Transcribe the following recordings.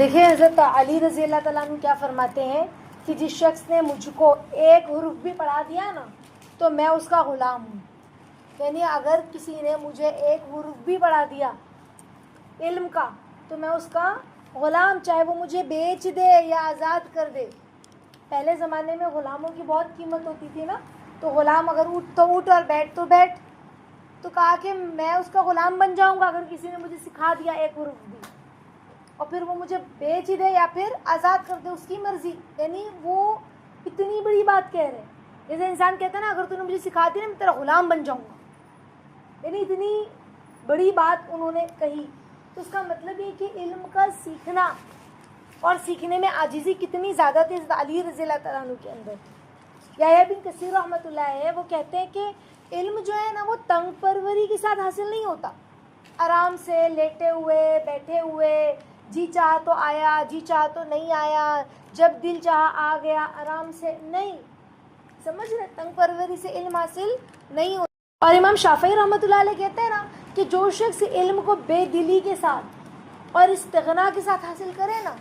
دیکھیں حضرت علی رضی اللہ تعالیٰ عنہ کیا فرماتے ہیں کہ جس شخص نے مجھ کو ایک حرف بھی پڑھا دیا نا تو میں اس کا غلام ہوں. یعنی اگر کسی نے مجھے ایک حرف بھی پڑھا دیا علم کا تو میں اس کا غلام، چاہے وہ مجھے بیچ دے یا آزاد کر دے. پہلے زمانے میں غلاموں کی بہت قیمت ہوتی تھی نا، تو غلام اگر اٹھ تو اٹھ اور بیٹھ تو بیٹھ. تو کہا کہ میں اس کا غلام بن جاؤں گا اگر کسی نے مجھے سکھا دیا ایک حرف بھی، اور پھر وہ مجھے بیچ دے یا پھر آزاد کر دے، اس کی مرضی. یعنی وہ اتنی بڑی بات کہہ رہے ہیں. جیسے انسان کہتا ہے نا اگر تو نے مجھے سکھا دیا میں تیرا غلام بن جاؤں گا، یعنی اتنی بڑی بات انہوں نے کہی. تو اس کا مطلب یہ کہ علم کا سیکھنا اور سیکھنے میں عاجزی کتنی زیادہ تھی علی رضی اللہ تعالیٰ عنہ کے اندر. یحییٰ بن کثیر رحمۃ اللہ علیہ وہ کہتے ہیں کہ علم جو ہے نا وہ تنگ پروری کے ساتھ حاصل نہیں ہوتا، آرام سے لیٹے ہوئے بیٹھے ہوئے، جی چاہا تو آیا جی چاہا تو نہیں آیا، جب دل چاہا آ گیا، آرام سے نہیں. سمجھ رہے؟ تنگ پروری سے علم حاصل نہیں ہوتا. اور امام شافعی رحمۃ اللہ علیہ کہتے ہیں نا کہ جو شخص علم کو بے دلی کے ساتھ اور استغنا کے ساتھ حاصل کرے نا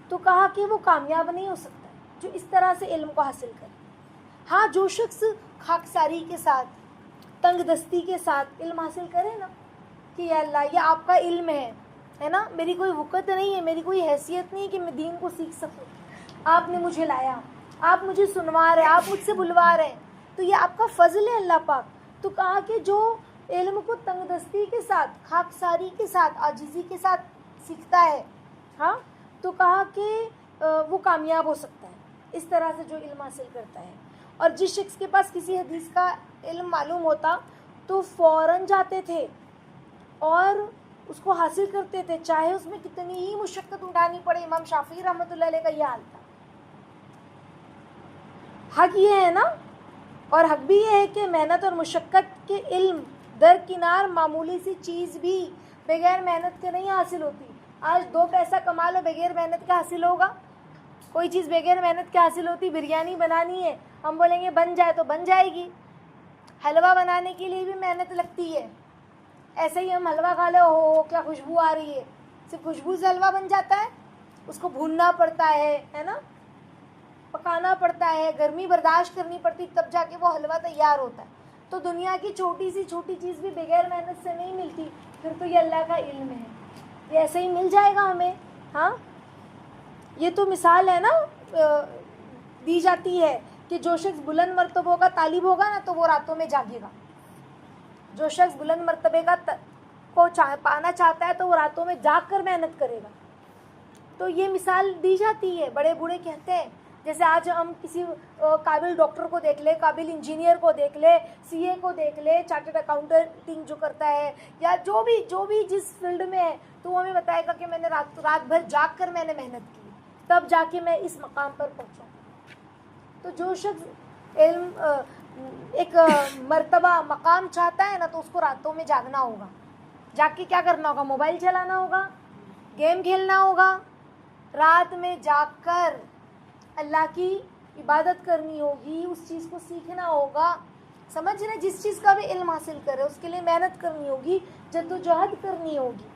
تو کہا کہ وہ کامیاب نہیں ہو سکتا جو اس طرح سے علم کو حاصل کرے. ہاں جو شخص خاکساری کے ساتھ تنگ دستی کے ساتھ علم حاصل کرے نا کہ یا اللہ یہ آپ کا علم ہے نا، میری کوئی وقت نہیں ہے، میری کوئی حیثیت نہیں کہ میں دین کو سیکھ سکوں، آپ نے مجھے لایا، آپ مجھے سنوا رہے، آپ مجھ سے بلوا رہے ہیں، تو یہ آپ کا فضل ہے اللہ پاک. تو کہا کہ جو علم کو تنگ دستی کے ساتھ خاکساری کے ساتھ عاجزی کے ساتھ سیکھتا ہے، ہاں، تو کہا کہ وہ کامیاب ہو سکتا ہے اس طرح سے جو علم حاصل کرتا ہے. اور جس شخص کے پاس کسی حدیث کا علم معلوم ہوتا تو فوراً جاتے تھے اور اس کو حاصل کرتے تھے، چاہے اس میں کتنی ہی مشقت اٹھانی پڑے. امام شافعی رحمۃ اللہ علیہ کا یہ حال تھا. حق یہ ہے نا، اور حق بھی یہ ہے کہ محنت اور مشقت کے علم درکنار معمولی سی چیز بھی بغیر محنت کے نہیں حاصل ہوتی. آج 2 پیسہ کما لو بغیر محنت کا حاصل ہوگا؟ کوئی چیز بغیر محنت کے حاصل ہوتی؟ بریانی بنانی ہے، ہم بولیں گے بن جائے تو بن جائے گی. حلوہ بنانے کے لیے بھی محنت لگتی ہے. ایسے ہی ہم حلوہ کھا لے، او کیا خوشبو آ رہی ہے، صرف خوشبو سے حلوہ بن جاتا ہے؟ اس کو بھوننا پڑتا ہے نا، پکانا پڑتا ہے، گرمی برداشت کرنی پڑتی، تب جا کے وہ حلوہ تیار ہوتا ہے. تو دنیا کی چھوٹی سی چھوٹی چیز بھی بغیر محنت سے نہیں ملتی. پھر تو یہ اللہ کا علم ہے، یہ ایسے ہی مل جائے گا ہمیں. ہاں، یہ تو مثال ہے نا دی جاتی ہے کہ جو شخص بلند مرتبوں کا طالب ہوگا نا تو وہ راتوں میں جاگے گا. جو شخص بلند مرتبے کا کو پانا چاہتا ہے تو وہ راتوں میں جاگ کر محنت کرے گا. تو یہ مثال دی جاتی ہے، بڑے بوڑھے کہتے ہیں. جیسے آج ہم کسی قابل ڈاکٹر کو دیکھ لے، قابل انجینئر کو دیکھ لے، سی اے کو دیکھ لے، چارٹرڈ اکاؤنٹنگ جو کرتا ہے یا جو بھی جس فیلڈ میں ہے، تو وہ ہمیں بتائے گا کہ میں نے رات بھر جاگ کر میں نے محنت کی تب جا کے میں اس مقام پر پہنچا. تو جو شخص علم ایک مرتبہ مقام چاہتا ہے نا تو اس کو راتوں میں جاگنا ہوگا. جاگ کے کیا کرنا ہوگا؟ موبائل چلانا ہوگا، گیم کھیلنا ہوگا. رات میں جاگ کر اللہ کی عبادت کرنی ہوگی، اس چیز کو سیکھنا ہوگا. سمجھ رہے؟ جس چیز کا بھی علم حاصل کرے اس کے لیے محنت کرنی ہوگی، جدوجہد کرنی ہوگی.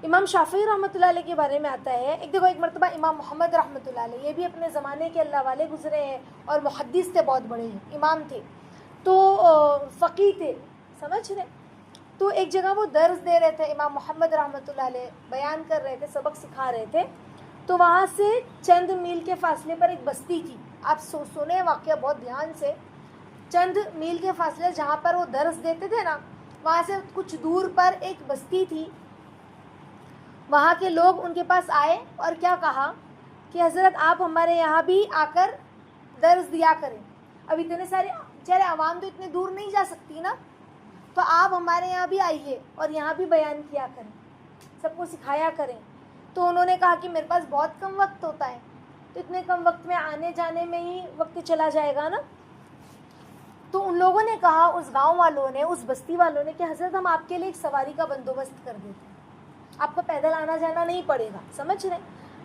امام شافعی رحمۃ اللہ علیہ کے بارے میں آتا ہے، ایک مرتبہ امام محمد رحمۃ اللہ علیہ، یہ بھی اپنے زمانے کے اللہ والے گزرے ہیں اور محدث تھے، بہت بڑے ہیں، امام تھے، تو فقیہ تھے. سمجھ رہے؟ تو ایک جگہ وہ درس دے رہے تھے، امام محمد رحمۃ اللہ علیہ بیان کر رہے تھے، سبق سکھا رہے تھے. تو وہاں سے چند میل کے فاصلے پر ایک بستی تھی. آپ سنیں واقعہ بہت دھیان سے. چند میل کے فاصلے جہاں پر وہ درس دیتے تھے نا، وہاں سے کچھ دور پر ایک بستی تھی. وہاں کے لوگ ان کے پاس آئے اور کیا کہا کہ حضرت آپ ہمارے یہاں بھی آ کر درس دیا کریں. اب اتنے سارے بیچارے عوام تو اتنے دور نہیں جا سکتی نا، تو آپ ہمارے یہاں بھی آئیے اور یہاں بھی بیان کیا کریں، سب کو سکھایا کریں. تو انہوں نے کہا کہ میرے پاس بہت کم وقت ہوتا ہے، تو اتنے کم وقت میں آنے جانے میں ہی وقت چلا جائے گا نا. تو ان لوگوں نے کہا، اس گاؤں والوں نے، اس بستی والوں نے، کہ حضرت ہم آپ کے لیے ایک سواری کا بندوبست کر دیتے ہیں، آپ کو پیدل آنا جانا نہیں پڑے گا. سمجھ رہے؟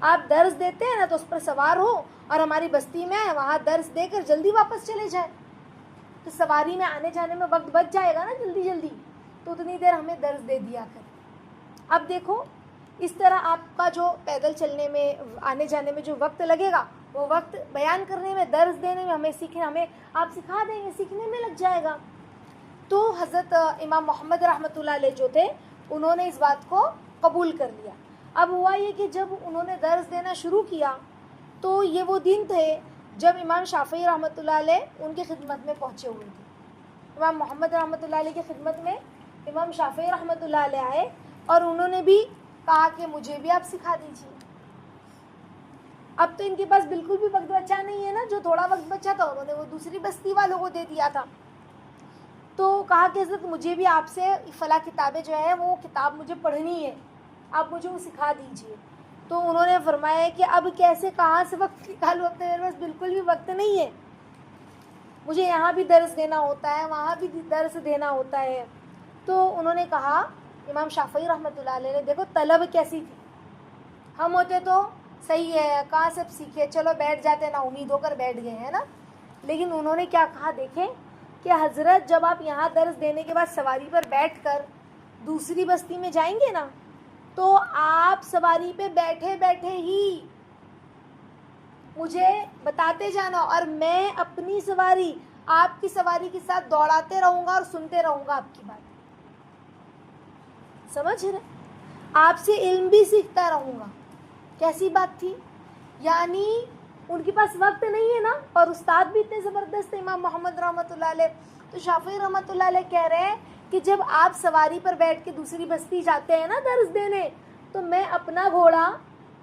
آپ درس دیتے ہیں نا تو اس پر سوار ہو اور ہماری بستی میں وہاں درس دے کر جلدی واپس چلے جائیں، تو سواری میں آنے جانے میں وقت بچ جائے گا نا جلدی جلدی، تو اتنی دیر ہمیں درس دے دیا کر. اب دیکھو اس طرح آپ کا جو پیدل چلنے میں آنے جانے میں جو وقت لگے گا وہ وقت بیان کرنے میں درس دینے میں ہمیں آپ سکھا دیں گے سیکھنے میں لگ جائے گا. تو حضرت امام محمد رحمۃ اللہ علیہ جو تھے انہوں نے اس بات کو قبول کر لیا. اب ہوا یہ کہ جب انہوں نے درس دینا شروع کیا تو یہ وہ دن تھے جب امام شافعی رحمۃ اللہ علیہ ان کی خدمت میں پہنچے ہوئے تھے. امام محمد رحمۃ اللہ علیہ کی خدمت میں امام شافعی رحمۃ اللہ علیہ آئے اور انہوں نے بھی کہا کہ مجھے بھی آپ سکھا دیجیے. اب تو ان کے پاس بالکل بھی وقت بچا نہیں ہے نا, جو تھوڑا وقت بچا تھا انہوں نے وہ دوسری بستی والوں کو دے دیا تھا. تو کہا کہ حضرت مجھے بھی آپ سے فلاں کتابیں جو ہے وہ کتاب مجھے پڑھنی ہے, آپ مجھے وہ سکھا دیجیے. تو انہوں نے فرمایا کہ اب کیسے کہاں سے وقت نکالو, اب تو میرے پاس بالکل بھی وقت نہیں ہے, مجھے یہاں بھی درس دینا ہوتا ہے وہاں بھی درس دینا ہوتا ہے. تو انہوں نے کہا امام شافعی رحمۃ اللہ علیہ نے, دیکھو طلب کیسی تھی, ہم ہوتے تو صحیح ہے کہاں سے سیکھے چلو بیٹھ جاتے نا امید ہو کر بیٹھ گئے ہیں نا. لیکن انہوں نے کیا کہا دیکھیں کہ حضرت جب آپ یہاں درس دینے کے بعد سواری پر بیٹھ کر دوسری بستی میں جائیں گے نا تو آپ سواری پہ بیٹھے بیٹھے ہی مجھے بتاتے جانا اور میں اپنی سواری آپ کی سواری کے ساتھ دوڑاتے رہوں گا اور سنتے رہوں گا آپ کی بات. سمجھ رہے, آپ سے علم بھی سیکھتا رہوں گا. کیسی بات تھی, یعنی ان کے پاس وقت نہیں ہے نا اور استاد بھی اتنے زبردست امام محمد رحمۃ اللہ علیہ. تو شافعی رحمۃ اللہ علیہ کہہ رہے ہیں کہ جب آپ سواری پر بیٹھ کے دوسری بستی جاتے ہیں نا درس دینے تو میں اپنا گھوڑا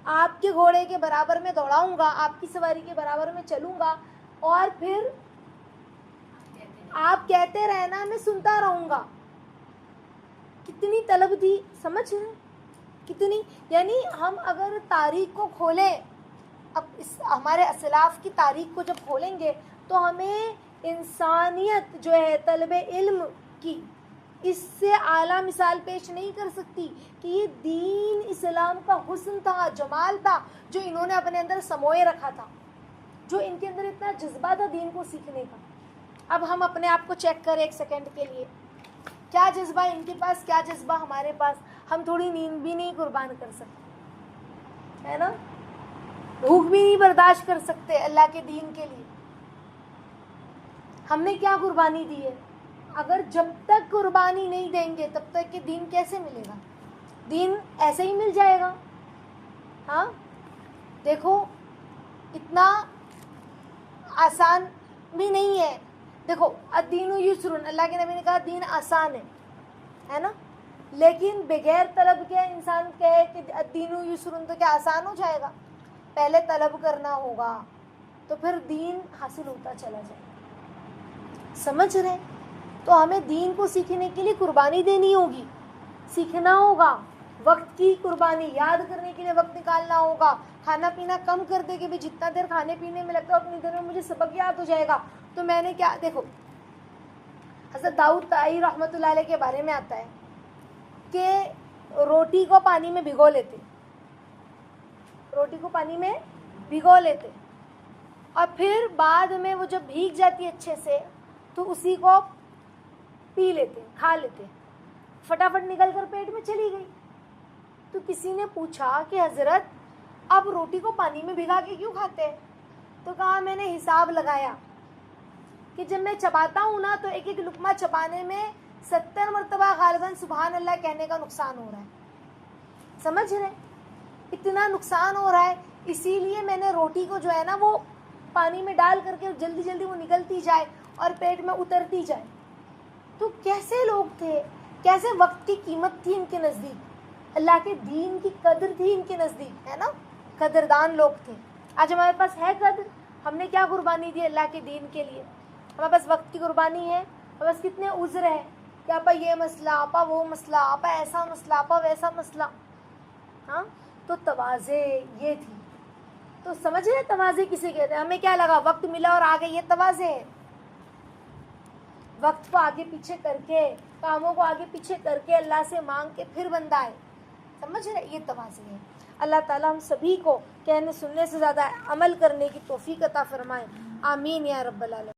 آپ کے گھوڑے کے برابر میں دوڑاؤں گا, آپ کی سواری کے برابر میں چلوں گا اور پھر آپ کہتے رہنا میں سنتا رہوں گا. کتنی طلب تھی, سمجھ رہے کتنی, یعنی ہم اگر تاریخ کو کھولیں, اب ہمارے اسلاف کی تاریخ کو جب کھولیں گے تو ہمیں انسانیت جو ہے طلب علم کی اس سے اعلیٰ مثال پیش نہیں کر سکتی کہ یہ دین اسلام کا حسن تھا, جمال تھا جو انہوں نے اپنے اندر سموئے رکھا تھا, جو ان کے اندر اتنا جذبہ تھا دین کو سیکھنے کا. اب ہم اپنے آپ کو چیک کریں ایک سیکنڈ کے لیے, کیا جذبہ ان کے پاس, کیا جذبہ ہمارے پاس. ہم تھوڑی نیند بھی نہیں قربان کر سکتے ہے نا, بھوک بھی نہیں برداشت کر سکتے اللہ کے دین کے لیے. ہم نے کیا قربانی دی ہے, اگر جب تک قربانی نہیں دیں گے تب تک کہ دین کیسے ملے گا, دین ایسے ہی مل جائے گا. ہاں دیکھو اتنا آسان بھی نہیں ہے. دیکھو الدین یسر, اللہ کے نبی نے کہا دین آسان ہے نا, لیکن بغیر طلب کے انسان کہے کہ الدین یسر تو کیا آسان ہو جائے گا, پہلے طلب کرنا ہوگا تو پھر دین حاصل ہوتا چلا جائے. سمجھ رہے, تو ہمیں دین کو سیکھنے کے لیے قربانی دینی ہوگی, سیکھنا ہوگا, وقت کی قربانی, یاد کرنے کے لیے وقت نکالنا ہوگا. کھانا پینا کم کر دے کہ بھی جتنا دیر کھانے پینے میں لگتا ہے اتنی دیر میں مجھے سبق یاد ہو جائے گا. تو میں نے کیا, دیکھو حضرت داؤد طائی رحمۃ اللہ علیہ کے بارے میں آتا ہے کہ روٹی کو پانی میں بھگو لیتے, روٹی کو پانی میں بھگو لیتے اور پھر بعد میں وہ جب بھیگ جاتی ہے اچھے سے تو اسی کو پی لیتے, کھا لیتے, فٹافٹ نکل کر پیٹ میں چلی گئی. تو کسی نے پوچھا کہ حضرت آپ روٹی کو پانی میں بھگا کے کیوں کھاتے ہیں؟ تو کہا میں نے حساب لگایا کہ جب میں چباتا ہوں نا تو ایک ایک لقمہ چبانے میں 70 مرتبہ غالباً سبحان اللہ کہنے کا نقصان ہو رہا ہے. سمجھ رہے, اتنا نقصان ہو رہا ہے, اسی لیے میں نے روٹی کو جو ہے نا وہ پانی میں ڈال کر کے جلدی جلدی وہ نکلتی جائے اور پیٹ میں اترتی جائے. تو کیسے لوگ تھے, کیسے وقت کی قیمت تھی ان کے نزدیک, اللہ کے دین کی قدر تھی ان کے نزدیک, ہے نا, قدردان لوگ تھے. آج ہمارے پاس ہے قدر, ہم نے کیا قربانی دی اللہ کے دین کے لیے؟ ہمارے پاس وقت کی قربانی ہے, ہمارے پاس کتنے عذر ہیں کہ آپا یہ مسئلہ, آپا وہ مسئلہ, آپا ایسا مسئلہ, آپا ویسا مسئلہ. ہاں تو تواضع یہ تھی. تو سمجھ رہے تواضع کسے کہتے ہیں؟ ہمیں کیا لگا وقت ملا اور آگے, یہ تواضع ہے. وقت کو آگے پیچھے کر کے, کاموں کو آگے پیچھے کر کے اللہ سے مانگ کے پھر بندہ ہے. سمجھ رہے, یہ تواضع ہے. اللہ تعالیٰ ہم سبھی کو کہنے سننے سے زیادہ عمل کرنے کی توفیق عطا فرمائے. آمین یا رب العالمین.